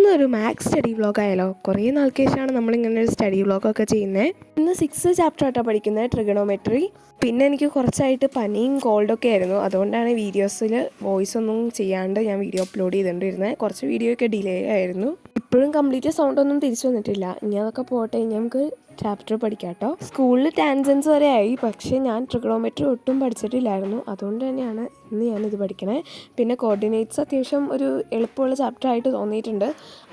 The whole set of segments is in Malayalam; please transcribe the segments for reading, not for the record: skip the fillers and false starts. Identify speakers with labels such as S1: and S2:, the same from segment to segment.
S1: ഇന്നൊരു മാത്സ് സ്റ്റഡി വ്ളോഗായാലോ? കുറേ നാൾക്ക് ശേഷമാണ് നമ്മളിങ്ങനെ ഒരു സ്റ്റഡി വ്ളോഗൊക്കെ ചെയ്യുന്നത്. ഇന്ന് 6th ചാപ്റ്റർ ആയിട്ടാണ് പഠിക്കുന്നത്, ട്രിഗണോമെട്രി. പിന്നെ എനിക്ക് കുറച്ചായിട്ട് പനിയും കോൾഡൊക്കെ ആയിരുന്നു. അതുകൊണ്ടാണ് വീഡിയോസിൽ വോയിസ് ഒന്നും ചെയ്യാണ്ട് ഞാൻ വീഡിയോ അപ്ലോഡ് ചെയ്തുകൊണ്ടിരുന്നത്. കുറച്ച് വീഡിയോ ഒക്കെ ഡിലേ ആയിരുന്നു. ഇപ്പോഴും കംപ്ലീറ്റ് സൗണ്ടൊന്നും തിരിച്ചു വന്നിട്ടില്ല. ഇനി അതൊക്കെ പോട്ടെ, ഇനി നമുക്ക് ചാപ്റ്റർ പഠിക്കാം കേട്ടോ. സ്കൂളിൽ ടാൻജൻസ് വരെ ആയി, പക്ഷേ ഞാൻ ട്രിഗണോമെട്രി ഒട്ടും പഠിച്ചിട്ടില്ലായിരുന്നു. അതുകൊണ്ട് തന്നെയാണ് ഇന്ന് ഞാനിത് പഠിക്കണേ. പിന്നെ കോർഡിനേറ്റ്സ് അത്യാവശ്യം ഒരു എളുപ്പമുള്ള ചാപ്റ്റർ ആയിട്ട് തോന്നിയിട്ടുണ്ട്.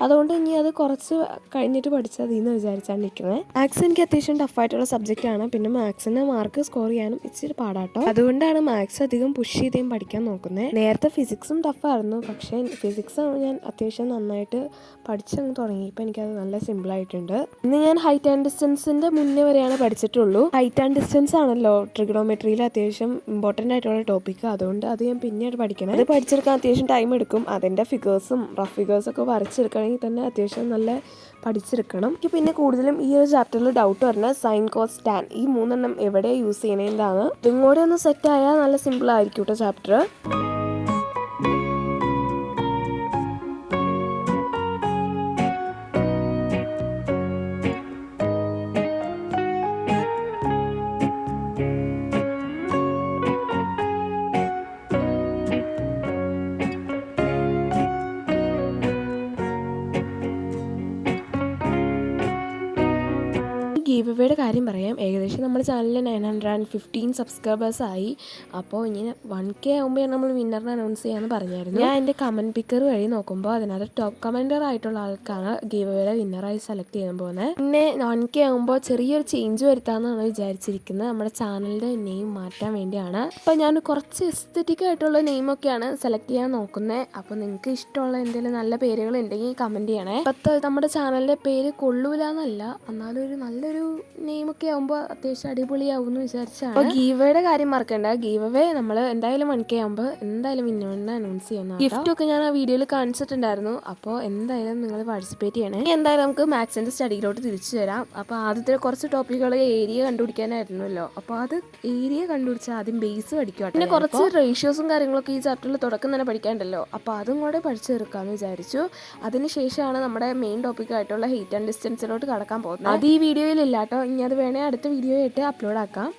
S1: അതുകൊണ്ട് ഇനി അത് കുറച്ച് കഴിഞ്ഞിട്ട് പഠിച്ചാൽ മതി എന്ന് വിചാരിച്ചാണ് നിൽക്കുന്നത്. മാത്സ് എനിക്ക് അത്യാവശ്യം ടഫായിട്ടുള്ള സബ്ജക്റ്റാണ്. പിന്നെ മാത്സിന് മാർക്ക് സ്കോർ ചെയ്യാനും ഇച്ചിരി പാടാട്ടോ. അതുകൊണ്ടാണ് മാത്സ് അധികം പുഷ് ചെയ്തേം പഠിക്കാൻ നോക്കുന്നത്. നേരത്തെ ഫിസിക്സും ടഫായിരുന്നു, പക്ഷേ ഫിസിക്സ് ഞാൻ അത്യാവശ്യം നന്നായിട്ട് പഠിച്ചങ്ങ് തുടങ്ങി. ഇപ്പം എനിക്കത് നല്ല സിമ്പിളായിട്ടുണ്ട്. ഇന്ന് ഞാൻ ഹൈറ്റ് ആൻഡ് ഡിസ്റ്റൻസിൻ്റെ മുന്നേ വരെയാണ് പഠിച്ചിട്ടുള്ളൂ. ഹൈറ്റ് ആൻഡ് ഡിസ്റ്റൻസ് ആണല്ലോ ട്രിഗണോമെട്രിയിൽ അത്യാവശ്യം ഇമ്പോർട്ടൻ്റ് ആയിട്ടുള്ള ടോപ്പിക്ക്. അതുകൊണ്ട് അത് ഞാൻ പിന്നീട് പഠിക്കണം. അത് പഠിച്ചെടുക്കാൻ അത്യാവശ്യം ടൈം എടുക്കും. അതിൻ്റെ ഫിഗേഴ്സും റഫ് ഫിഗേഴ്സൊക്കെ വരച്ചെടുക്കണമെങ്കിൽ തന്നെ അത്യാവശ്യം നല്ല പഠിച്ചെടുക്കണം. എനിക്ക് പിന്നെ കൂടുതലും ഈ ഒരു ചാപ്റ്ററിൽ ഡൗട്ട് വരുന്നത് സൈൻ, കോസ്, ടാൻ ഈ മൂന്നെണ്ണം എവിടെ യൂസ് ചെയ്യണേന്താണ്. ഇതും കൂടെ ഒന്ന് സെറ്റ് ആയാൽ നല്ല സിമ്പിൾ ആയിരിക്കും കേട്ടോ ചാപ്റ്റർ. ഗീവ് അവേയുടെ കാര്യം പറയാം. ഏകദേശം നമ്മുടെ ചാനലിൽ 915 സബ്സ്ക്രൈബേഴ്സ് ആയി. അപ്പോൾ ഇങ്ങനെ 1K ആകുമ്പോൾ നമ്മൾ വിന്നറിനെ അനൗൺസ് ചെയ്യാമെന്ന് പറഞ്ഞായിരുന്നു. ഞാൻ എൻ്റെ കമൻറ്റ് പിക്കർ വഴി നോക്കുമ്പോൾ അതിനകത്ത് ടോപ്പ് കമൻറ്റർ ആയിട്ടുള്ള ആൾക്കാണ് ഗീവ് അവേയുടെ വിന്നറായി സെലക്ട് ചെയ്യാൻ പോകുന്നത്. പിന്നെ 1K ആകുമ്പോൾ ചെറിയൊരു ചേഞ്ച് വരുത്താമെന്നാണ് വിചാരിച്ചിരിക്കുന്നത്. നമ്മുടെ ചാനലിൻ്റെ നെയിം മാറ്റാൻ വേണ്ടിയാണ്. അപ്പോൾ ഞാൻ കുറച്ച് എസ്തെറ്റിക് ആയിട്ടുള്ള നെയിമൊക്കെയാണ് സെലക്ട് ചെയ്യാൻ നോക്കുന്നത്. അപ്പോൾ നിങ്ങൾക്ക് ഇഷ്ടമുള്ള എന്തെങ്കിലും നല്ല പേരുകൾ ഉണ്ടെങ്കിൽ കമൻറ്റ് ചെയ്യണേ. ഇപ്പോഴത്തെ നമ്മുടെ ചാനലിൻ്റെ പേര് കൊള്ളൂല എന്നല്ല, എന്നാലും ഒരു നല്ലൊരു നെയിമൊക്കെ ആകുമ്പോൾ അത്യാവശ്യം അടിപൊളിയാവും എന്ന് വിചാരിച്ചാണ്. അപ്പോൾ ഗീവയുടെ കാര്യം മറക്കണ്ട. ഗീവ് അവേ നമ്മൾ എന്തായാലും 1K ആകുമ്പോൾ എന്തായാലും വിന്നറിനെ അനൗൺസ് ചെയ്യുന്ന ഗിഫ്റ്റൊക്കെ ഞാൻ ആ വീഡിയോയിൽ കാണിച്ചിട്ടുണ്ടായിരുന്നു. അപ്പോൾ എന്തായാലും നിങ്ങൾ പാർട്ടിസിപ്പേറ്റ് ചെയ്യണേ. എന്തായാലും നമുക്ക് മാത്സിൻ്റെ സ്റ്റഡിയിലോട്ട് തിരിച്ചു വരാം. അപ്പോൾ ആദ്യത്തെ കുറച്ച് ടോപ്പിക്കുകൾ ഏരിയ കണ്ടുപിടിക്കാനായിരുന്നല്ലോ. അപ്പോൾ അത് ഏരിയ കണ്ടുപിടിച്ചാൽ ആദ്യം ബേസ് പഠിക്കുക. പിന്നെ കുറച്ച് റേഷ്യോസും കാര്യങ്ങളൊക്കെ ഈ ചാപ്റ്ററിൽ തുടക്കം തന്നെ പഠിക്കാണ്ടല്ലോ. അപ്പോൾ അതും കൂടെ പഠിച്ചു തീർക്കാമെന്ന് വിചാരിച്ചു. അതിനുശേഷമാണ് നമ്മുടെ മെയിൻ ടോപ്പിക്കായിട്ടുള്ള ഹൈറ്റ് ആൻഡ് ഡിസ്റ്റൻസിലോട്ട് കടക്കാൻ പോകുന്നത്. അത് ഈ വീഡിയോയിൽ ഇല്ല കേട്ടോ. ഇനി അത് വേണേൽ അടുത്ത വീഡിയോ ആയിട്ട് അപ്ലോഡ് ആക്കാം.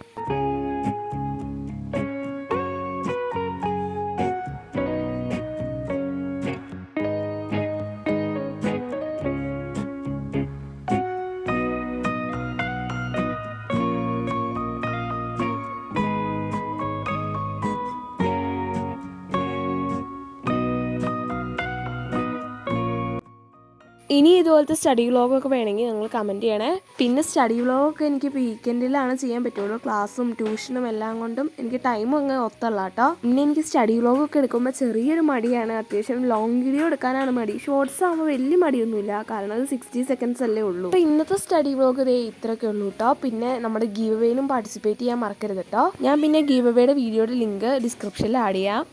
S1: ഇനി ഇതുപോലത്തെ സ്റ്റഡി വ്ളോഗൊക്കെ വേണമെങ്കിൽ നിങ്ങൾ കമൻറ്റ് ചെയ്യണേ. പിന്നെ സ്റ്റഡി വ്ളോഗൊക്കെ എനിക്ക് വീക്കെൻഡിലാണ് ചെയ്യാൻ പറ്റുള്ളൂ. ക്ലാസ്സും ട്യൂഷനും എല്ലാം കൊണ്ടും എനിക്ക് ടൈമും അങ്ങ് ഒത്തല്ല കേട്ടോ. പിന്നെ എനിക്ക് സ്റ്റഡി വ്ളോഗൊക്കെ എടുക്കുമ്പോൾ ചെറിയൊരു മടിയാണ്. അത്യാവശ്യം ലോങ് വീഡിയോ എടുക്കാനാണ് മടി. ഷോർട്സ് ആകുമ്പോൾ വലിയ മടിയൊന്നുമില്ല, കാരണം അത് 60 സെക്കൻഡ്സ് അല്ലേ ഉള്ളൂ. അപ്പോൾ ഇന്നത്തെ സ്റ്റഡി വ്ളോഗ് ഇതേ ഇത്രയൊക്കെ ഉള്ളൂ കേട്ടോ. പിന്നെ നമ്മുടെ ഗീവ് അവേയിലും പാർട്ടിസിപ്പേറ്റ് ചെയ്യാൻ മറക്കരുത് കേട്ടോ. ഞാൻ പിന്നെ ഗീവ് അവേയുടെ വീഡിയോയുടെ ലിങ്ക് ഡിസ്ക്രിപ്ഷനിൽ ആഡ് ചെയ്യാം.